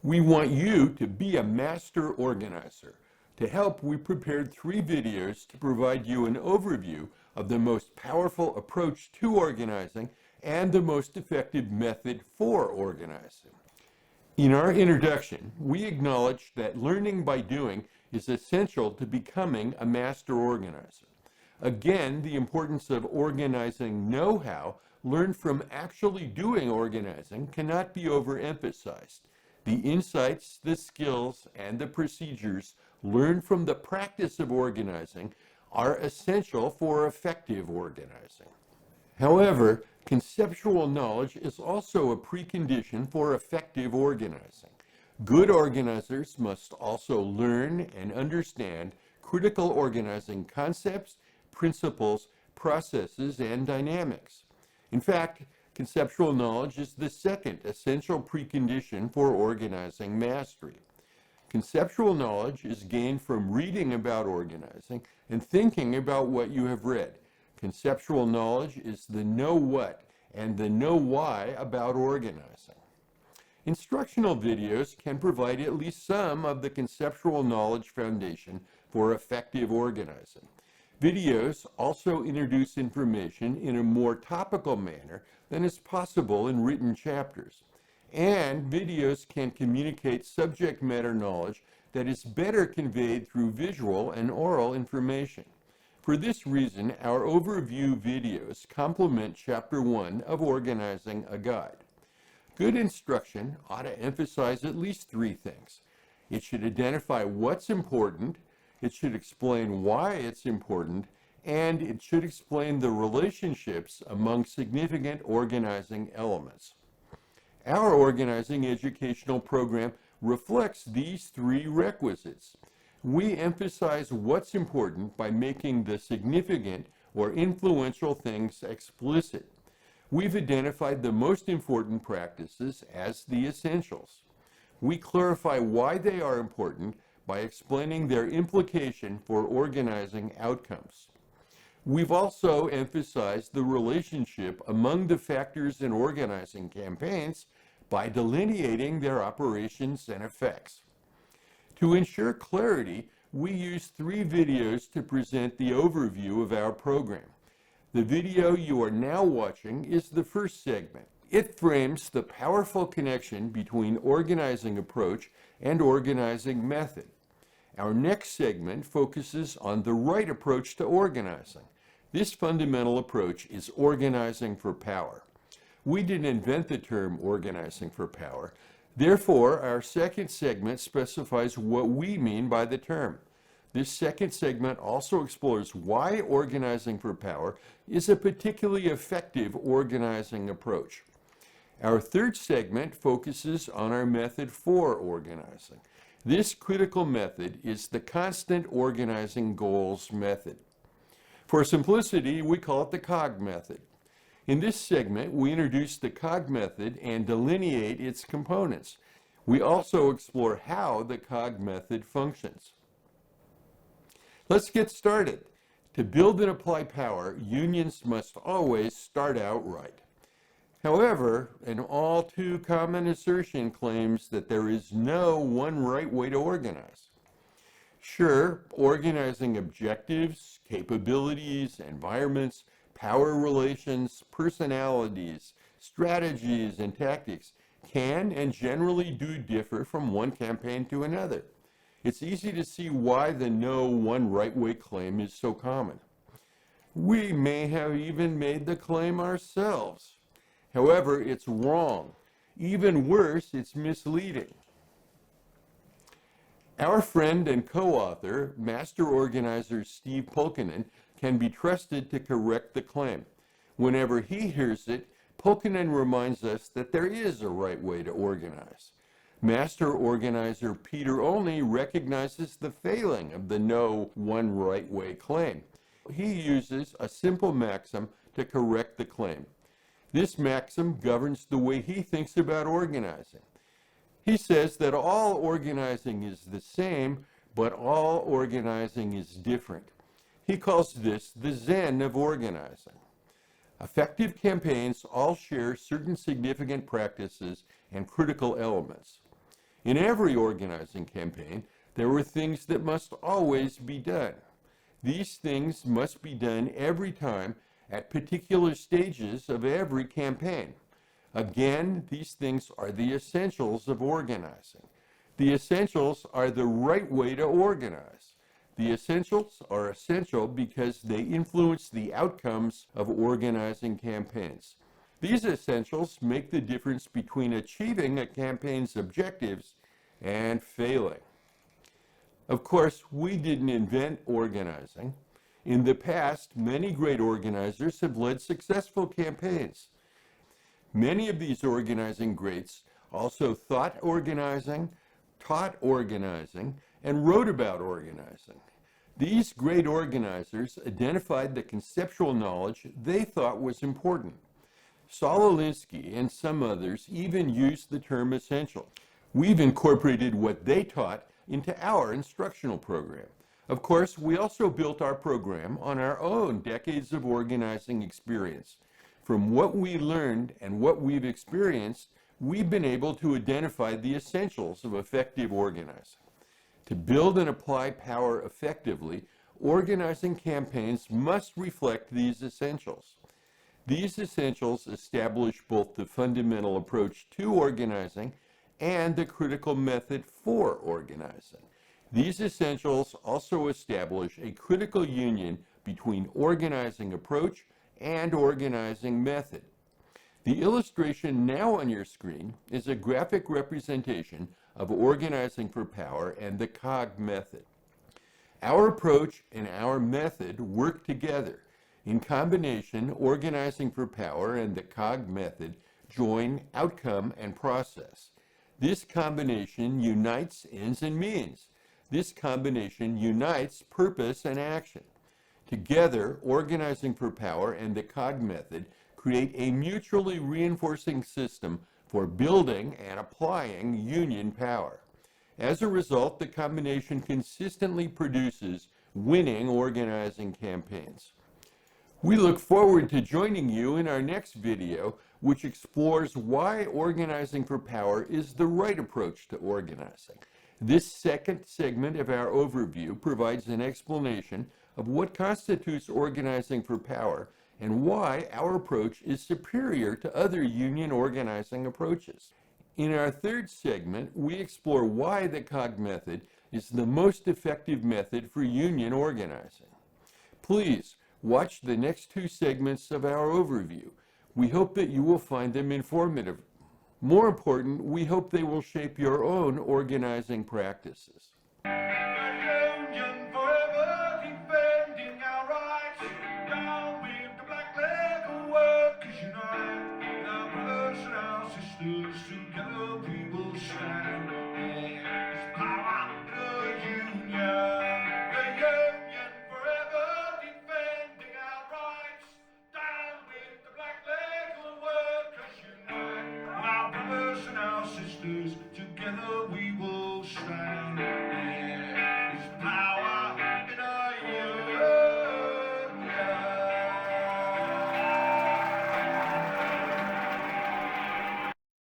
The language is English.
We want you to be a master organizer. To help, we prepared 3 videos to provide you an overview of the most powerful approach to organizing and the most effective method for organizing. In our introduction, we acknowledge that learning by doing is essential to becoming a master organizer. Again, the importance of organizing know-how learned from actually doing organizing cannot be overemphasized. The insights, the skills, and the procedures learned from the practice of organizing are essential for effective organizing. However, conceptual knowledge is also a precondition for effective organizing. Good organizers must also learn and understand critical organizing concepts, principles, processes, and dynamics. In fact, conceptual knowledge is the second essential precondition for organizing mastery. Conceptual knowledge is gained from reading about organizing and thinking about what you have read. Conceptual knowledge is the know what and the know why about organizing. Instructional videos can provide at least some of the conceptual knowledge foundation for effective organizing. Videos also introduce information in a more topical manner than is possible in written chapters. And videos can communicate subject matter knowledge that is better conveyed through visual and oral information. For this reason, our overview videos complement Chapter 1 of Organizing a Guide. Good instruction ought to emphasize at least 3 things. It should identify what's important, it should explain why it's important, and it should explain the relationships among significant organizing elements. Our organizing educational program reflects these 3 requisites. We emphasize what's important by making the significant or influential things explicit. We've identified the most important practices as the essentials. We clarify why they are important by explaining their implication for organizing outcomes. We've also emphasized the relationship among the factors in organizing campaigns by delineating their operations and effects. To ensure clarity, we use 3 videos to present the overview of our program. The video you are now watching is the first segment. It frames the powerful connection between organizing approach and organizing method. Our next segment focuses on the right approach to organizing. This fundamental approach is organizing for power. We didn't invent the term organizing for power. Therefore, our second segment specifies what we mean by the term. This second segment also explores why organizing for power is a particularly effective organizing approach. Our third segment focuses on our method for organizing. This critical method is the constant organizing goals method. For simplicity, we call it the COG method. In this segment, we introduce the COG method and delineate its components. We also explore how the COG method functions. Let's get started. To build and apply power, unions must always start out right. However, an all too common assertion claims that there is no one right way to organize. Sure, organizing objectives, capabilities, environments, power relations, personalities, strategies, and tactics can and generally do differ from one campaign to another. It's easy to see why the no one right way claim is so common. We may have even made the claim ourselves. However, it's wrong. Even worse, it's misleading. Our friend and co-author, master organizer Steve Pulkkinen, can be trusted to correct the claim. Whenever he hears it, Pulkkinen reminds us that there is a right way to organize. Master organizer Peter Olney recognizes the failing of the no one right way claim. He uses a simple maxim to correct the claim. This maxim governs the way he thinks about organizing. He says that all organizing is the same, but all organizing is different. He calls this the Zen of organizing. Effective campaigns all share certain significant practices and critical elements. In every organizing campaign, there were things that must always be done. These things must be done every time at particular stages of every campaign. Again, these things are the essentials of organizing. The essentials are the right way to organize. The essentials are essential because they influence the outcomes of organizing campaigns. These essentials make the difference between achieving a campaign's objectives and failing. Of course, we didn't invent organizing. In the past, many great organizers have led successful campaigns. Many of these organizing greats also thought organizing, taught organizing, and wrote about organizing. These great organizers identified the conceptual knowledge they thought was important. Saul Alinsky and some others even used the term essential. We've incorporated what they taught into our instructional program. Of course, we also built our program on our own decades of organizing experience. From what we learned and what we've experienced, we've been able to identify the essentials of effective organizing. To build and apply power effectively, organizing campaigns must reflect these essentials. These essentials establish both the fundamental approach to organizing and the critical method for organizing. These essentials also establish a critical union between organizing approach and organizing method. The illustration now on your screen is a graphic representation of organizing for power and the COG method. Our approach and our method work together. In combination, organizing for power and the COG method join outcome and process. This combination unites ends and means. This combination unites purpose and action. Together, organizing for power and the COG method create a mutually reinforcing system for building and applying union power. As a result, the combination consistently produces winning organizing campaigns. We look forward to joining you in our next video, which explores why organizing for power is the right approach to organizing. This second segment of our overview provides an explanation of what constitutes organizing for power and why our approach is superior to other union organizing approaches. In our third segment, we explore why the COG method is the most effective method for union organizing. Please watch the next two segments of our overview. We hope that you will find them informative. More important, we hope they will shape your own organizing practices. Together we will stand. There's power in the union forever defending our rights. Down with the black leg workers unite. Our brothers and our sisters, together